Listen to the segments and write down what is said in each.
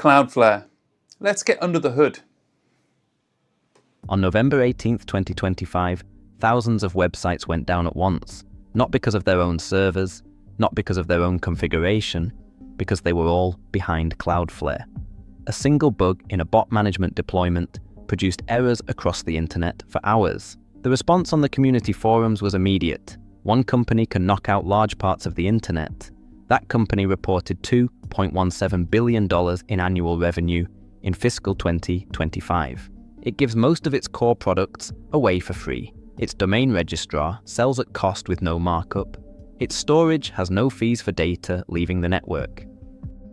Cloudflare. Let's get under the hood. On November 18th, 2025, thousands of websites went down at once, not because of their own servers, not because of their own configuration, because they were all behind Cloudflare. A single bug in a bot management deployment produced errors across the internet for hours. The response on the community forums was immediate. One company can knock out large parts of the internet. That company reported $2.17 billion in annual revenue in fiscal 2025. It gives most of its core products away for free. Its domain registrar sells at cost with no markup. Its storage has no fees for data leaving the network.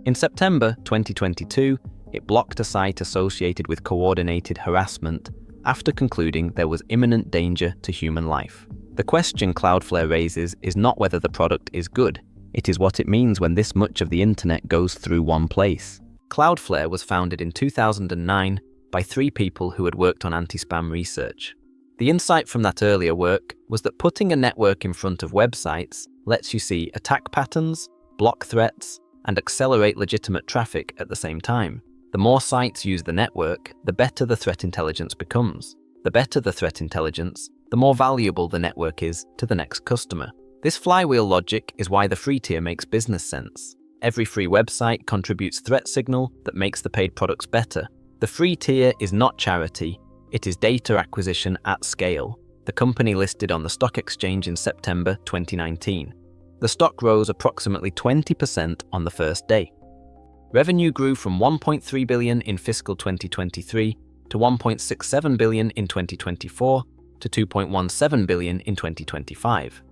In September 2022, it blocked a site associated with coordinated harassment after concluding there was imminent danger to human life. The question Cloudflare raises is not whether the product is good. It is what it means when this much of the internet goes through one place. Cloudflare was founded in 2009 by 3 people who had worked on anti-spam research. The insight from that earlier work was that putting a network in front of websites lets you see attack patterns, block threats, and accelerate legitimate traffic at the same time. The more sites use the network, the better the threat intelligence becomes. The better the threat intelligence, the more valuable the network is to the next customer. This flywheel logic is why the free tier makes business sense. Every free website contributes threat signal that makes the paid products better. The free tier is not charity, it is data acquisition at scale. The company listed on the stock exchange in September 2019. The stock rose approximately 20% on the first day. Revenue grew from $1.3 billion in fiscal 2023 to $1.67 billion in 2024 to $2.17 billion in 2025.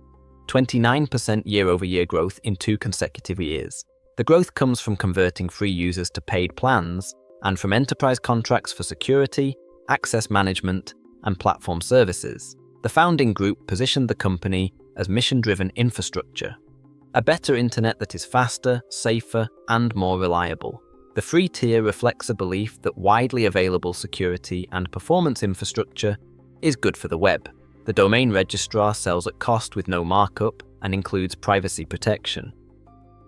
29% year-over-year growth in 2 consecutive years. The growth comes from converting free users to paid plans and from enterprise contracts for security, access management, and platform services. The founding group positioned the company as mission-driven infrastructure, a better internet that is faster, safer, and more reliable. The free tier reflects a belief that widely available security and performance infrastructure is good for the web. The domain registrar sells at cost with no markup and includes privacy protection.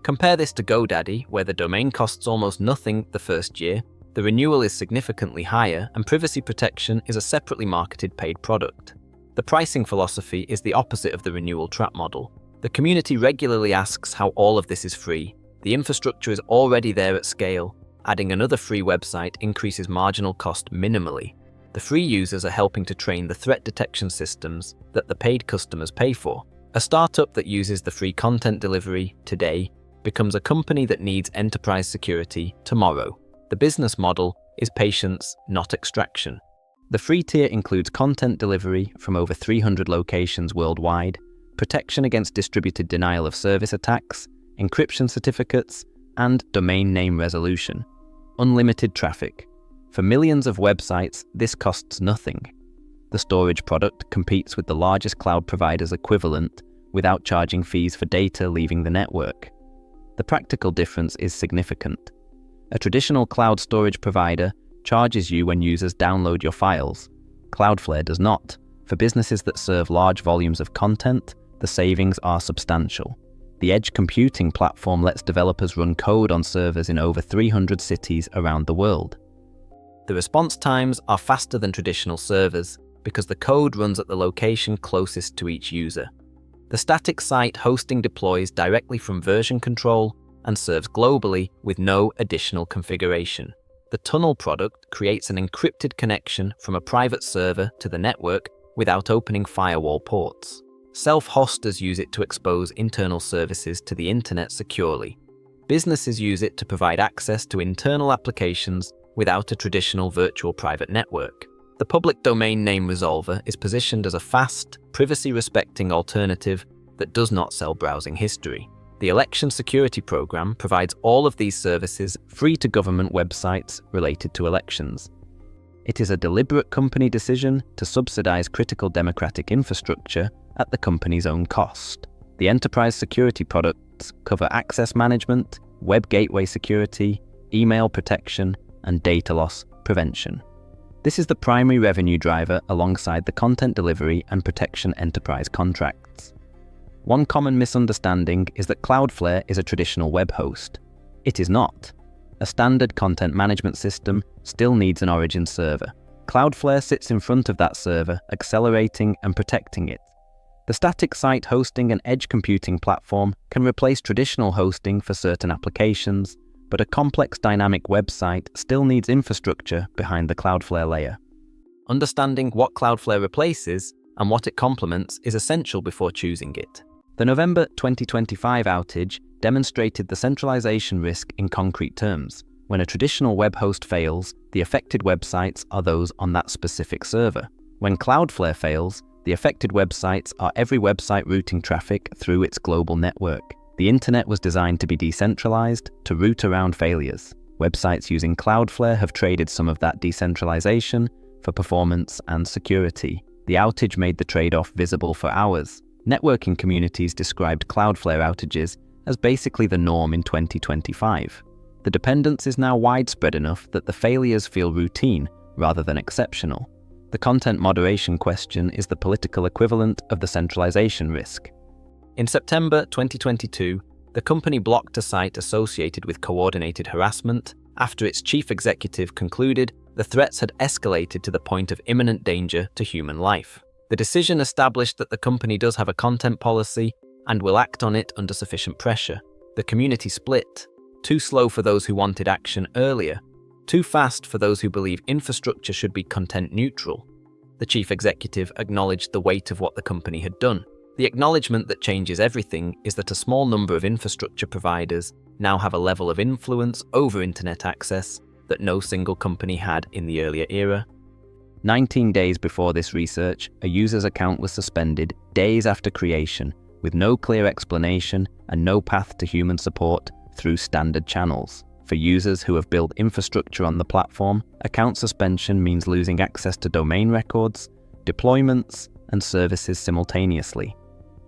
Compare this to GoDaddy, where the domain costs almost nothing the first year, the renewal is significantly higher, and privacy protection is a separately marketed paid product. The pricing philosophy is the opposite of the renewal trap model. The community regularly asks how all of this is free. The infrastructure is already there at scale. Adding another free website increases marginal cost minimally. The free users are helping to train the threat detection systems that the paid customers pay for. A startup that uses the free content delivery today becomes a company that needs enterprise security tomorrow. The business model is patience, not extraction. The free tier includes content delivery from over 300 locations worldwide, protection against distributed denial of service attacks, encryption certificates, and domain name resolution. Unlimited traffic. For millions of websites, this costs nothing. The storage product competes with the largest cloud provider's equivalent without charging fees for data leaving the network. The practical difference is significant. A traditional cloud storage provider charges you when users download your files. Cloudflare does not. For businesses that serve large volumes of content, the savings are substantial. The edge computing platform lets developers run code on servers in over 300 cities around the world. The response times are faster than traditional servers because the code runs at the location closest to each user. The static site hosting deploys directly from version control and serves globally with no additional configuration. The tunnel product creates an encrypted connection from a private server to the network without opening firewall ports. Self-hosters use it to expose internal services to the internet securely. Businesses use it to provide access to internal applications without a traditional virtual private network. The public domain name resolver is positioned as a fast, privacy-respecting alternative that does not sell browsing history. The election security program provides all of these services free to government websites related to elections. It is a deliberate company decision to subsidize critical democratic infrastructure at the company's own cost. The enterprise security products cover access management, web gateway security, email protection, and data loss prevention. This is the primary revenue driver alongside the content delivery and protection enterprise contracts. One common misunderstanding is that Cloudflare is a traditional web host. It is not. a standard content management system still needs an origin server. Cloudflare sits in front of that server, accelerating and protecting it. The static site hosting and edge computing platform can replace traditional hosting for certain applications, but a complex dynamic website still needs infrastructure behind the Cloudflare layer. Understanding what Cloudflare replaces and what it complements is essential before choosing it. The November 2025 outage demonstrated the centralization risk in concrete terms. When a traditional web host fails, the affected websites are those on that specific server. When Cloudflare fails, the affected websites are every website routing traffic through its global network. The internet was designed to be decentralized, to route around failures. Websites using Cloudflare have traded some of that decentralization for performance and security. The outage made the trade-off visible for hours. Networking communities described Cloudflare outages as basically the norm in 2025. The dependence is now widespread enough that the failures feel routine rather than exceptional. The content moderation question is the political equivalent of the centralization risk. In September 2022, the company blocked a site associated with coordinated harassment after its chief executive concluded the threats had escalated to the point of imminent danger to human life. The decision established that the company does have a content policy and will act on it under sufficient pressure. The community split, too slow for those who wanted action earlier, too fast for those who believe infrastructure should be content neutral. The chief executive acknowledged the weight of what the company had done. The acknowledgement that changes everything is that a small number of infrastructure providers now have a level of influence over internet access that no single company had in the earlier era. 19 days before this research, a user's account was suspended days after creation, with no clear explanation and no path to human support through standard channels. For users who have built infrastructure on the platform, account suspension means losing access to domain records, deployments, and services simultaneously.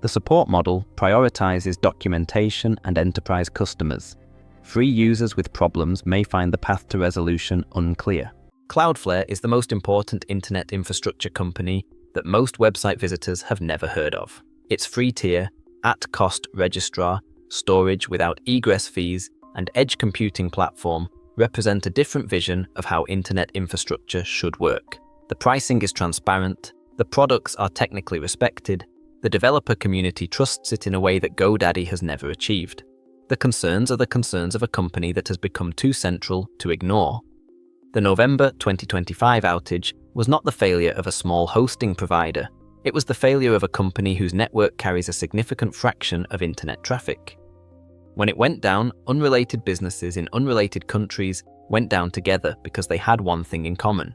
The support model prioritizes documentation and enterprise customers. Free users with problems may find the path to resolution unclear. Cloudflare is the most important internet infrastructure company that most website visitors have never heard of. Its free tier, at-cost registrar, storage without egress fees, and edge computing platform represent a different vision of how internet infrastructure should work. The pricing is transparent, the products are technically respected, the developer community trusts it in a way that GoDaddy has never achieved. The concerns are the concerns of a company that has become too central to ignore. The November 2025 outage was not the failure of a small hosting provider. It was the failure of a company whose network carries a significant fraction of internet traffic. When it went down, unrelated businesses in unrelated countries went down together because they had one thing in common.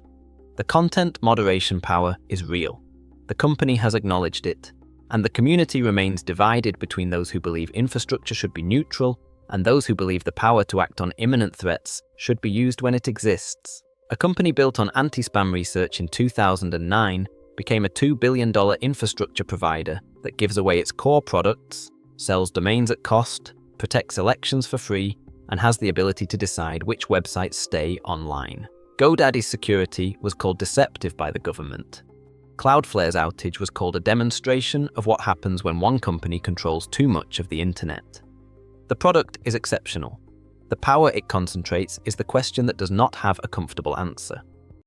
The content moderation power is real. The company has acknowledged it, and the community remains divided between those who believe infrastructure should be neutral and those who believe the power to act on imminent threats should be used when it exists. A company built on anti-spam research in 2009 became a $2 billion infrastructure provider that gives away its core products, sells domains at cost, protects elections for free, and has the ability to decide which websites stay online. GoDaddy's security was called deceptive by the government. Cloudflare's outage was called a demonstration of what happens when one company controls too much of the internet. The product is exceptional. The power it concentrates is the question that does not have a comfortable answer.